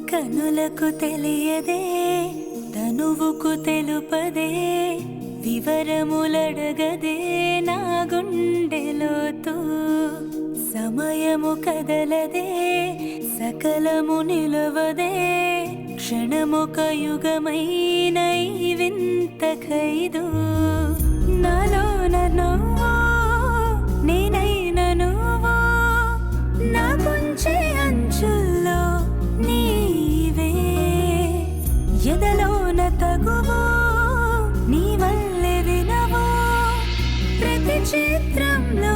కనులకు తెలియదే తనువుకు తెలుపదే వివరములడగదే నా గుండెలోతు సమయము కదలదే సకలము నిలవదే క్షణమొక యుగమైన ఈ వింత ఖైదు నాలోన నువ్వు నేనైన నువ్వు నా కొంచె అంచుల్లో నీవే ఎదలోన తగువు నీ వల్లే వినవు ప్రతి చిత్రంలో